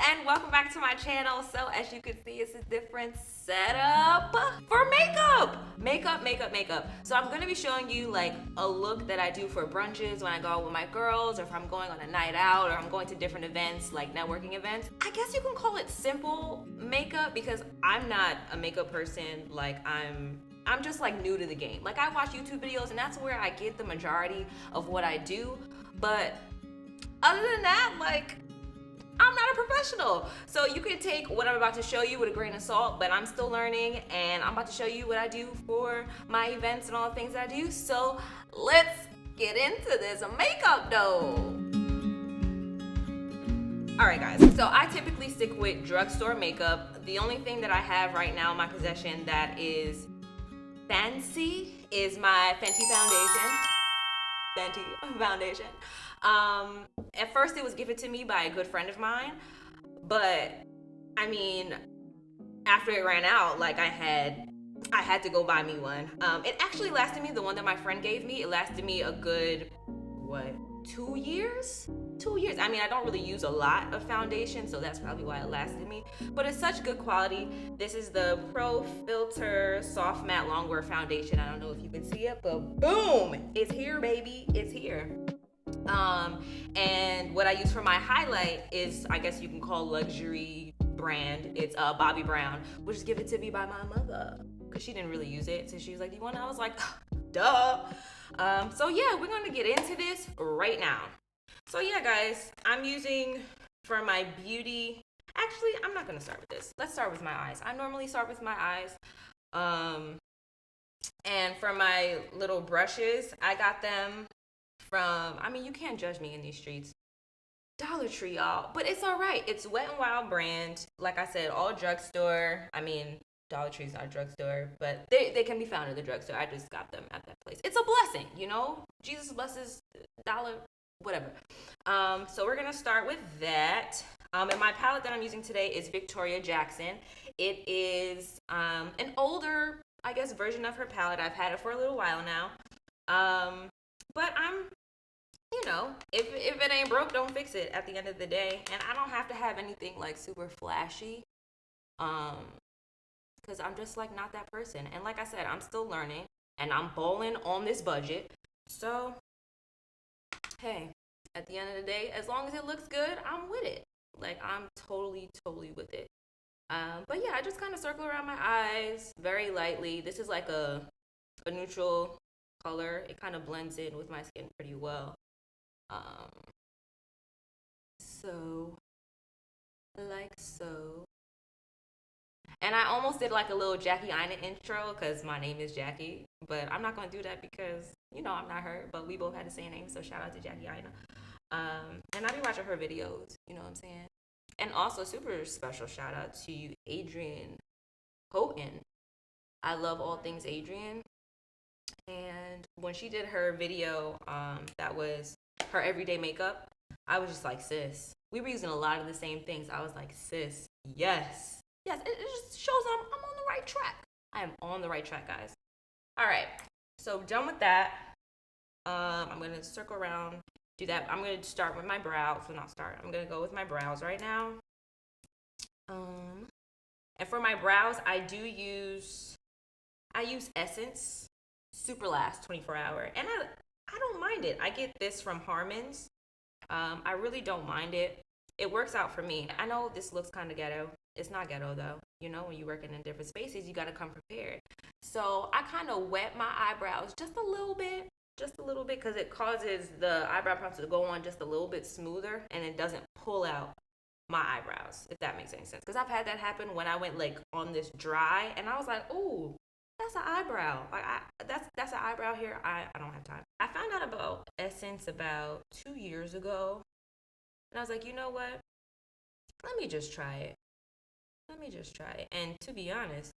and welcome back to my channel. So as you can see, it's a different setup for makeup. So I'm gonna be showing you like a look that I do for brunches when I go out with my girls, or if I'm going on a night out, or I'm going to different events like networking events. I guess you can call it simple makeup because I'm not a makeup person. Like I'm just like new to the game. Like I watch YouTube videos and that's where I get the majority of what I do. But other than that, like I'm not a professional. So you can take what I'm about to show you with a grain of salt, but I'm still learning and I'm about to show you what I do for my events and all the things I do. So let's get into this makeup though. Alright guys, so I typically stick with drugstore makeup. The only thing that I have right now in my possession that is fancy is my Fenty foundation. At first it was given to me by a good friend of mine, but I mean, after it ran out, like I had to go buy me one. It actually lasted me, the one that my friend gave me, it lasted me a good, what, 2 years? 2 years. I mean, I don't really use a lot of foundation, so that's probably why it lasted me. But it's such good quality. This is the Pro Filter Soft Matte Longwear Foundation. I don't know if you can see it, but boom! It's here, baby. It's here. And what I use for my highlight is, I guess you can call luxury brand. It's Bobbi Brown, which is given to me by my mother because she didn't really use it. So she was like, "Do you want it?" I was like, "Duh." So yeah, we're gonna get into this right now. So yeah, guys, I'm using for my beauty. Actually, I'm not gonna start with this. Let's start with my eyes. I normally start with my eyes. And for my little brushes, I got them from, I mean, you can't judge me in these streets. Dollar Tree, y'all. But it's all right. It's Wet n Wild brand. Like I said, all drugstore. I mean, Dollar Tree's not a drugstore, but they can be found in the drugstore. I just got them at that place. It's a blessing, you know? Jesus blesses dollar, whatever. So we're going to start with that. And my palette that I'm using today is Victoria Jackson. It is an older, I guess, version of her palette. I've had it for a little while now. But you know, if it ain't broke, don't fix it at the end of the day. And I don't have to have anything like super flashy. Because I'm just like not that person. And like I said, I'm still learning and I'm bowling on this budget. So, hey, at the end of the day, as long as it looks good, I'm with it. Like I'm totally with it. But yeah, I just kind of circle around my eyes very lightly. This is like a neutral color. It kind of blends in with my skin pretty well. So like so. And I almost did like a little Jackie Ina intro because my name is Jackie, but I'm not gonna do that because you know I'm not her, but we both had the same name, so shout out to Jackie Ina. And I be watching her videos, you know what I'm saying? And also super special shout out to Adrienne Houghton. I love all things Adrienne. And when she did her video, that was her everyday makeup, I was just like, sis, we were using a lot of the same things. I was like, sis, yes. Yes, it just shows I'm on the right track. I am on the right track, guys. All right, so done with that. I'm gonna circle around, do that. I'm gonna start with my brows. Well, not start. I'm gonna go with my brows right now. And for my brows, I use Essence Super Last 24 Hour, and I don't mind it. I get this from Harmon's. I really don't mind it. It works out for me. I know this looks kind of ghetto. It's not ghetto though. You know, when you're working in different spaces, you got to come prepared. So I kind of wet my eyebrows just a little bit, because it causes the eyebrow pencil to go on just a little bit smoother, and it doesn't pull out my eyebrows, if that makes any sense. Because I've had that happen when I went like on this dry, and I was like, oh, that's an eyebrow. Like that's an eyebrow here. I don't have time. I found out about Essence about 2 years ago, and I was like, you know what? Let me just try it. And to be honest,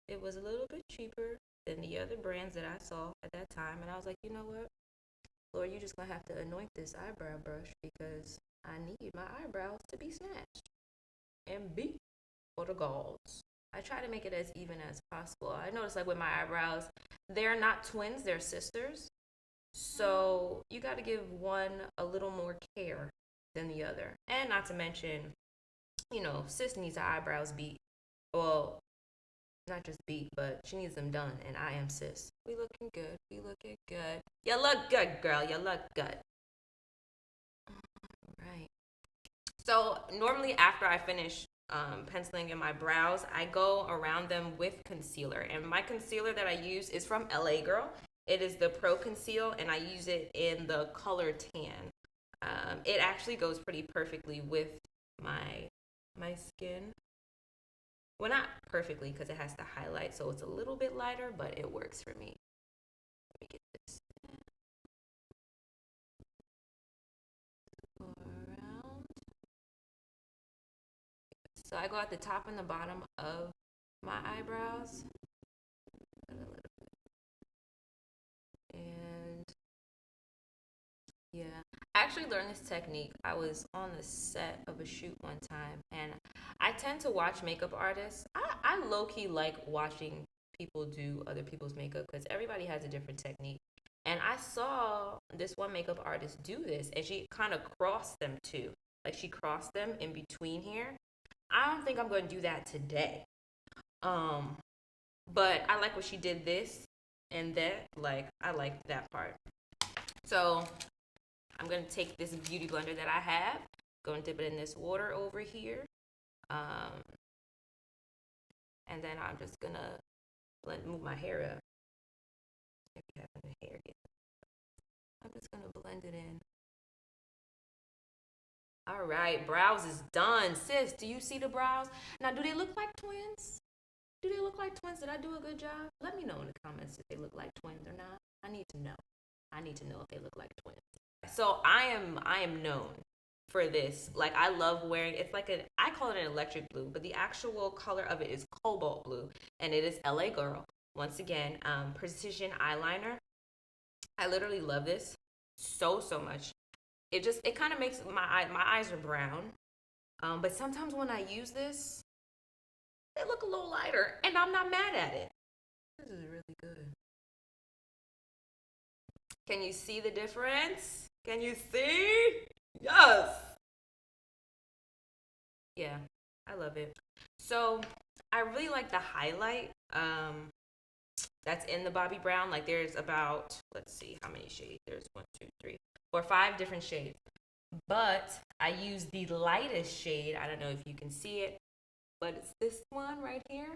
it was a little bit cheaper than the other brands that I saw at that time. And I was like, you know what? Lord, you're just going to have to anoint this eyebrow brush because I need my eyebrows to be snatched and beat for the gods. I try to make it as even as possible. I noticed like with my eyebrows, they're not twins, they're sisters. So you got to give one a little more care than the other. And not to mention, sis needs her eyebrows beat. Well, not just beat, but she needs them done, and I am sis. We looking good. We looking good. You look good, girl. You look good. Right. So normally after I finish penciling in my brows, I go around them with concealer. And my concealer that I use is from LA Girl. It is the Pro Conceal, and I use it in the color tan. It actually goes pretty perfectly with my skin. Well, not perfectly because it has to highlight, so it's a little bit lighter, but it works for me. Let me get this around. So I go at the top and the bottom of my eyebrows. And yeah, I actually learned this technique. I was on the set of a shoot one time, and I tend to watch makeup artists. I low key like watching people do other people's makeup because everybody has a different technique. And I saw this one makeup artist do this, and she kind of crossed them too. Like she crossed them in between here. I don't think I'm going to do that today. Um, but I like what she did this and that. Like I like that part. So I'm going to take this beauty blender that I have, go and dip it in this water over here. And then I'm just going to move my hair up. If you have any hair yet. I'm just going to blend it in. All right, brows is done. Sis, do you see the brows? Now, do they look like twins? Do they look like twins? Did I do a good job? Let me know in the comments if they look like twins or not. I need to know. I need to know if they look like twins. So I am known for this. Like I love wearing, it's like I call it an electric blue, but the actual color of it is cobalt blue, and it is LA Girl. Once again, precision eyeliner. I literally love this so much. It kind of makes my eyes are brown, but sometimes when I use this, they look a little lighter, and I'm not mad at it. This is really good. Can you see the difference? Can you see? Yes. Yeah, I love it. So I really like the highlight that's in the Bobbi Brown. Like there's about, let's see how many shades. There's 1, 2, 3, 4, 5 different shades. But I use the lightest shade. I don't know if you can see it, but it's this one right here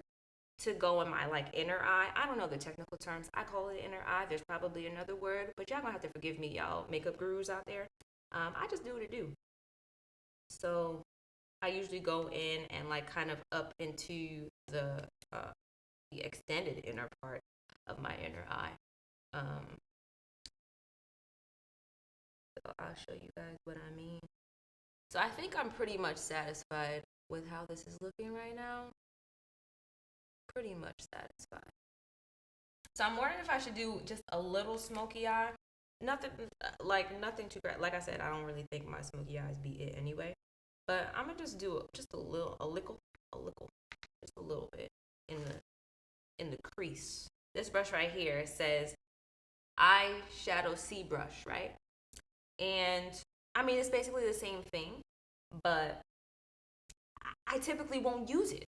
to go in my like inner eye. I don't know the technical terms. I call it inner eye. There's probably another word, but y'all gonna have to forgive me, y'all makeup gurus out there. I just do what I do. So I usually go in and like kind of up into the extended inner part of my inner eye. So I'll show you guys what I mean. So I think I'm pretty much satisfied with how this is looking right now. Pretty much satisfied. So I'm wondering if I should do just a little smoky eye. Nothing nothing too great. Like I said, I don't really think my smoky eyes be it anyway. But I'm gonna just do just a lickle, just a little bit in the crease. This brush right here says eyeshadow C brush, right? And I mean, it's basically the same thing, but I typically won't use it.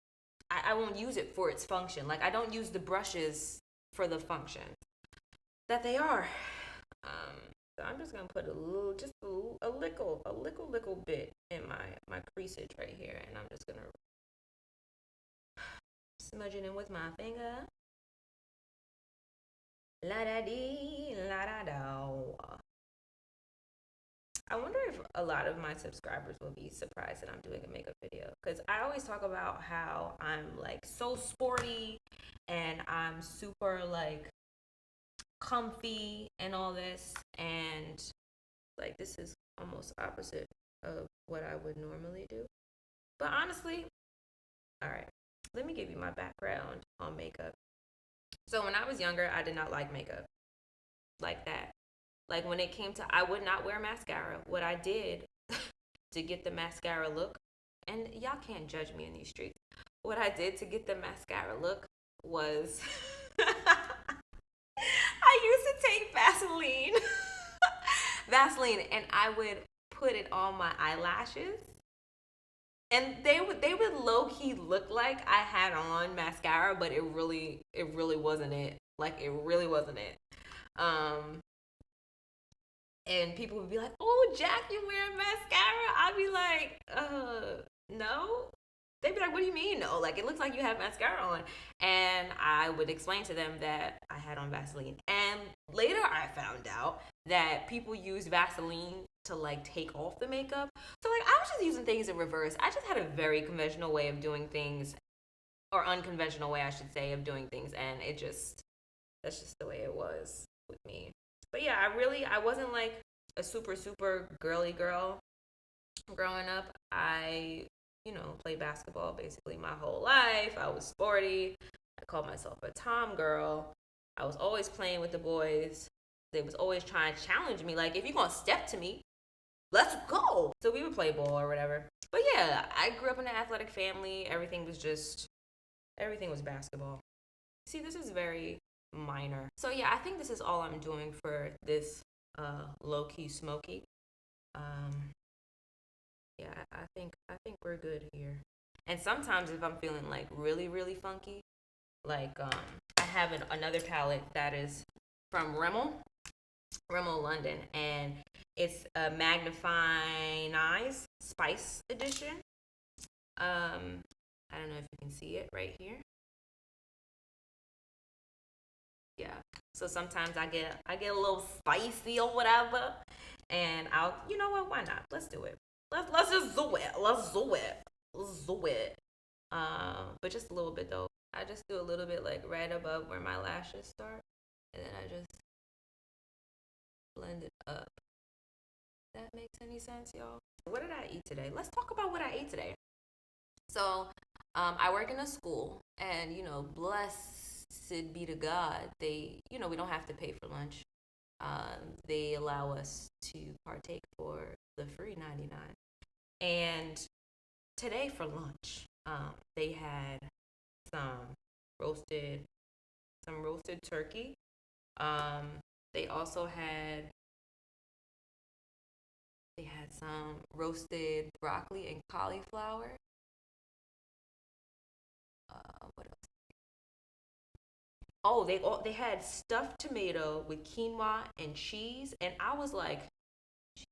I won't use it for its function. Like I don't use the brushes for the function that they are. So I'm just gonna put a little, just a little bit in my creasage right here, and I'm just gonna smudge it in with my finger. La da dee, la da da. I wonder if a lot of my subscribers will be surprised that I'm doing a makeup video, because I always talk about how I'm like so sporty and I'm super like comfy and all this, and like this is almost opposite of what I would normally do. But honestly, all right, let me give you my background on makeup. So when I was younger, I did not like makeup like that. Like when it came to, I would not wear mascara. What I did to get the mascara look, and y'all can't judge me in these streets. What I did to get the mascara look was I used to take Vaseline, and I would put it on my eyelashes, And they would low key look like I had on mascara, but it really wasn't it. Like it really wasn't it. Um, and people would be like, "Oh, Jack, you wearing mascara?" I'd be like, no." They'd be like, "What do you mean, no? Like it looks like you have mascara on." And I would explain to them that I had on Vaseline. And later, I found out that people use Vaseline to like take off the makeup. So like I was just using things in reverse. I just had a very conventional way of doing things, or unconventional way, I should say, of doing things, and that's just the way it was with me. But yeah, I wasn't like a super super girly girl growing up. I played basketball basically my whole life. I was sporty. I called myself a tom girl. I was always playing with the boys. They was always trying to challenge me, like, if you're gonna step to me, let's go. So we would play ball or whatever. But yeah, I grew up in an athletic family. Everything was basketball. See, this is very minor. So yeah, I think this is all I'm doing for this low key smoky. Um, yeah, I think we're good here. And sometimes if I'm feeling like really really funky, like I have another palette that is from Rimmel London, and it's a Magnify Eyes Spice Edition. I don't know if you can see it right here. Yeah. So sometimes I get a little spicy or whatever, and I'll, you know what? Why not? Let's do it. Let's just do it. Let's do it. Let's do it. But just a little bit though. I just do a little bit like right above where my lashes start, and then I just blend it up. That makes any sense, y'all? What did I eat today? Let's talk about what I ate today. So, I work in a school, and blessed be to God, we don't have to pay for lunch. They allow us to partake for the free 99. And today for lunch, they had some roasted, some roasted turkey. Um, they also had some roasted broccoli and cauliflower. What else? Oh, they had stuffed tomato with quinoa and cheese, and I was like,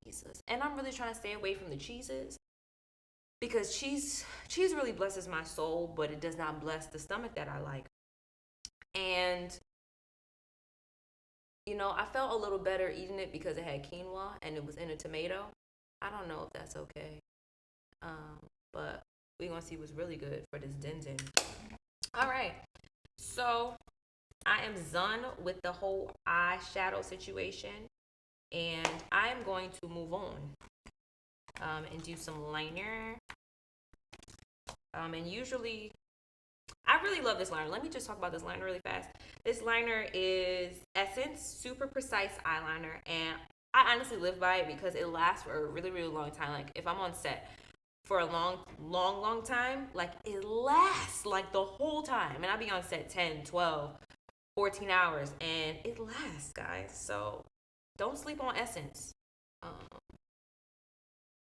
Jesus. And I'm really trying to stay away from the cheeses because cheese really blesses my soul, but it does not bless the stomach that I like. And I felt a little better eating it because it had quinoa and it was in a tomato. I don't know if that's okay, um, but we're gonna see what's really good for this din din. All right, so I am done with the whole eyeshadow situation, and I'm going to move on and do some liner. And usually, I really love this liner. Let me just talk about this liner really fast. This liner is Essence Super Precise Eyeliner, and I honestly live by it because it lasts for a really, really long time. Like, if I'm on set for a long, long, long time, like, it lasts, like, the whole time. And I'll be on set 10, 12, 14 hours, and it lasts, guys. So, don't sleep on Essence. Um,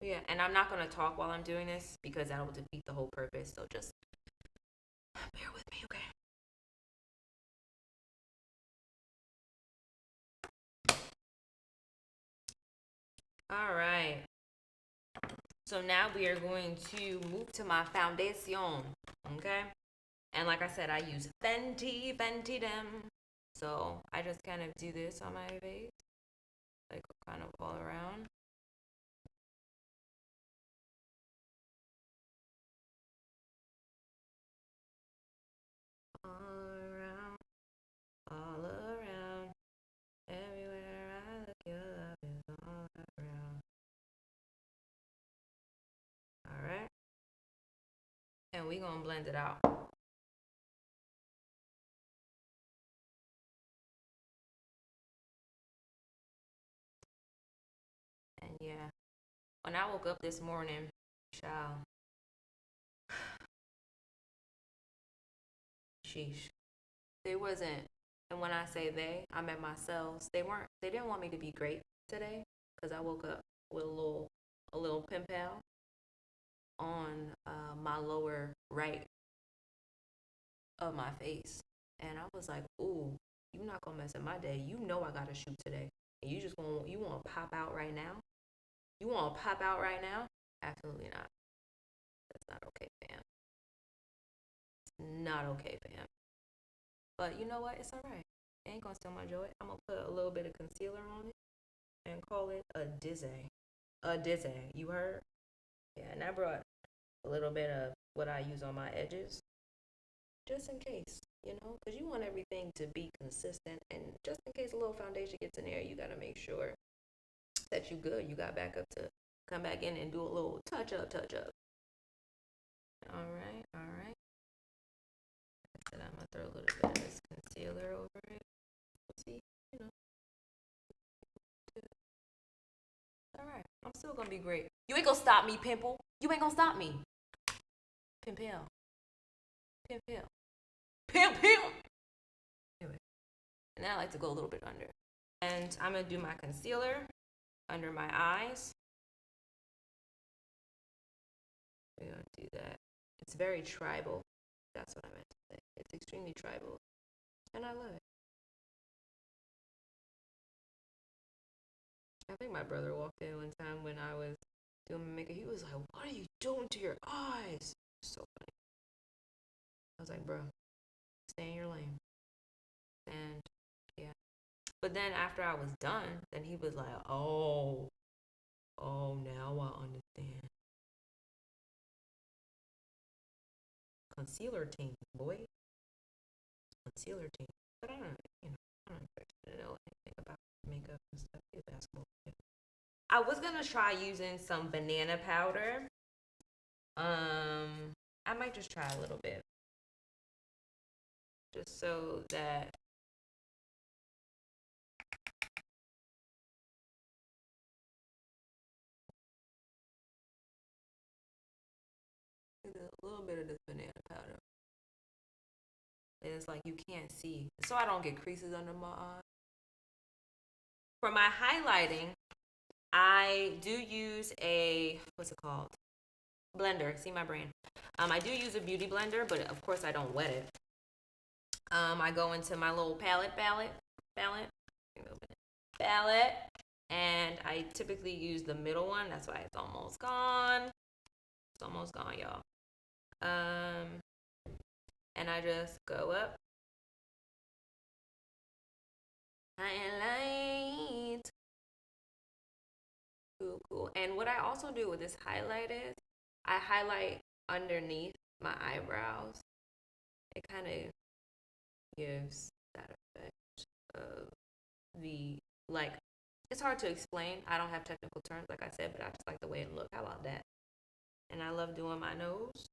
yeah, and I'm not going to talk while I'm doing this because that will defeat the whole purpose. So, just bear with me, okay? All right. So now we are going to move to my foundation, okay? And like I said, I use Fenty them. So I just kind of do this on my face, like kind of all around. All around, all around, everywhere I look, your love is all around. All right, and we gonna blend it out. And yeah, when I woke up this morning, child, sheesh, they wasn't. And when I say they, I meant myself. They didn't want me to be great today because I woke up with a little pen pal on my lower right of my face. And I was like, ooh, you not gonna mess up my day. You know I gotta shoot today. And you wanna pop out right now? You wanna pop out right now? Absolutely not. That's not okay, fam. It's not okay, fam. But you know what? It's alright. It ain't gonna steal my joy. I'm gonna put a little bit of concealer on it and call it a dizzy. A dizzy. You heard? Yeah, and I brought a little bit of what I use on my edges, just in case, because you want everything to be consistent, and just in case a little foundation gets in there, you gotta make sure that you good. You got backup to come back in and do a little touch up. All right, all right. I said I'm gonna throw a little bit of this concealer over it. See, all right. I'm still gonna be great. You ain't gonna stop me, pimple. You ain't gonna stop me. Pimple. Pimple. Pimple. Anyway, and then I like to go a little bit under. And I'm gonna do my concealer under my eyes. We're gonna do that. It's very tribal. That's what I meant to say. It's extremely tribal. And I love it. I think my brother walked in one time when I was doing my makeup. He was like, "What are you doing to your eyes?" So funny. I was like, "Bro, stay in your lane." And yeah. But then after I was done, then he was like, "Oh, now I understand." Concealer team, boy. Concealer team. But I don't expect you to know anything about makeup and stuff. Be a basketball player. I was gonna try using some banana powder. I might just try a little bit, just so that a little bit of this banana powder. And it's like you can't see, so I don't get creases under my eye. For my highlighting, I do use a what's it called? Blender. See my brain. I do use a beauty blender, but of course I don't wet it. I go into my little palette, and I typically use the middle one. That's why it's almost gone. It's almost gone, y'all. And I just go up, highlight. Cool. And what I also do with this highlight is I highlight underneath my eyebrows. It kind of gives that effect of the, like, it's hard to explain. I don't have technical terms, like I said, but I just like the way it looks. How about that? And I love doing my nose.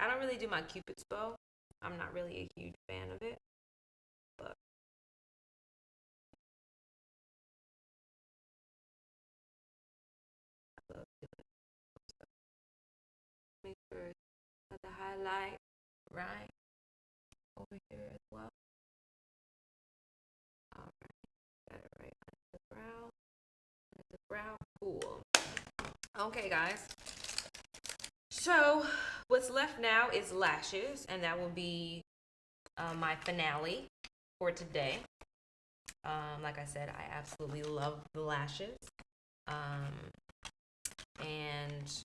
I don't really do my Cupid's bow. I'm not really a huge fan of it, but I love doing it. Make sure that the highlight right over here as well. All right, got it right under the brow. Under the brow, cool. Okay, guys. So what's left now is lashes, and that will be my finale for today. Like I said, I absolutely love the lashes. And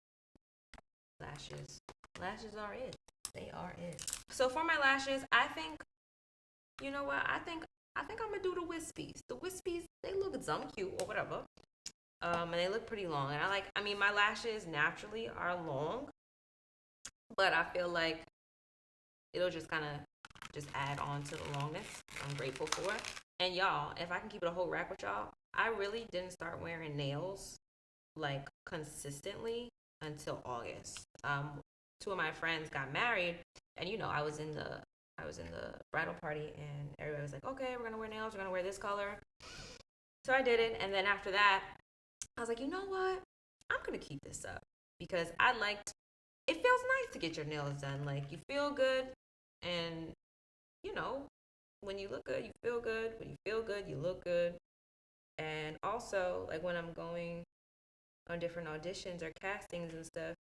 lashes are it. They are it. So for my lashes, I think, you know what? I think I'm gonna do the wispies. The wispies, they look some cute or whatever. And they look pretty long. And I mean, my lashes naturally are long, but I feel like it'll just kind of just add on to the longness. I'm grateful for it. And y'all, if I can keep it a whole rack with y'all, I really didn't start wearing nails like consistently until August. Two of my friends got married, and I was in the bridal party, and everybody was like, "Okay, we're gonna wear nails. We're gonna wear this color." So I did it, and then after that, I was like, "You know what? I'm gonna keep this up because I liked. It feels nice to get your nails done. Like you feel good, and when you look good, you feel good. When you feel good, you look good. And also, like when I'm going on different auditions or castings and stuff,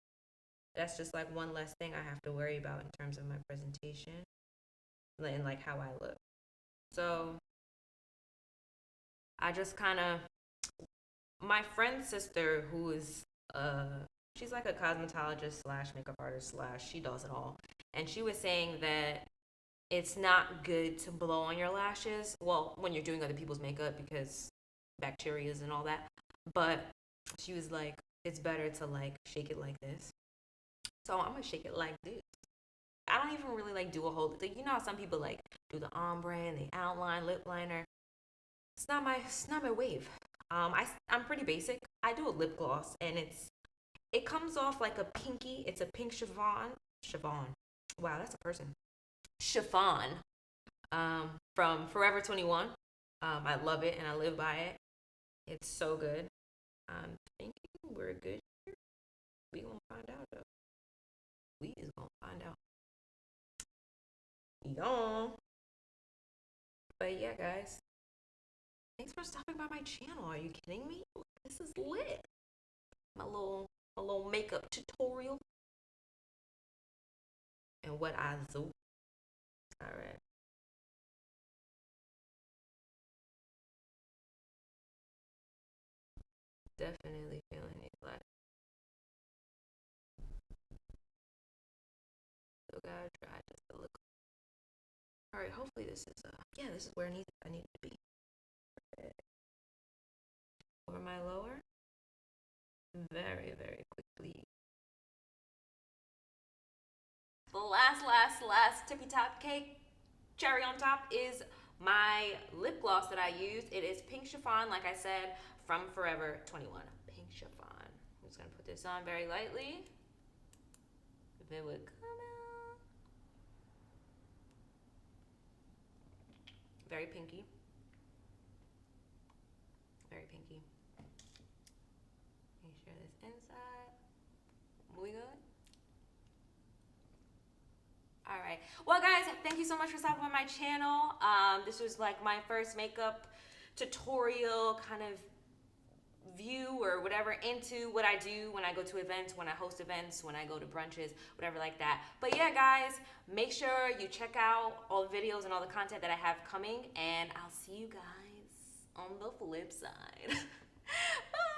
that's just like one less thing I have to worry about in terms of my presentation and like how I look. So I just kind of, my friend's sister, who is she's like a cosmetologist slash makeup artist slash she does it all, and she was saying that it's not good to blow on your lashes. Well, when you're doing other people's makeup because bacterias and all that. But she was like, it's better to like shake it like this. So I'm gonna shake it like this. I don't even really like do a whole like, you know how some people like do the ombre and the outline, lip liner. It's not my wave. I'm pretty basic. I do a lip gloss and it comes off like a pinky. It's a pink chiffon. Wow, that's a person. Chiffon. From Forever 21. I love it and I live by it. It's so good. I'm thinking we're good here. We gonna find out though. We is gonna find out. Y'all. But yeah, guys. Thanks for stopping by my channel. Are you kidding me? This is lit. My little makeup tutorial. And what I do. Alright. Definitely feeling it. Like, still gotta try just to look. Alright, hopefully this is yeah, this is where I need to be. Over my lower. Very, very quickly. The last tippy top cake, cherry on top, is my lip gloss that I use. It is pink chiffon, like I said, from Forever 21. Pink chiffon. I'm just gonna put this on very lightly. If it would come out. Very pinky. Very pinky. Make sure this inside. We good? All right. Well, guys, thank you so much for stopping by my channel. This was like my first makeup tutorial kind of view or whatever into what I do when I go to events, when I host events, when I go to brunches, whatever like that. But yeah, guys, make sure you check out all the videos and all the content that I have coming, and I'll see you guys on the flip side. Bye.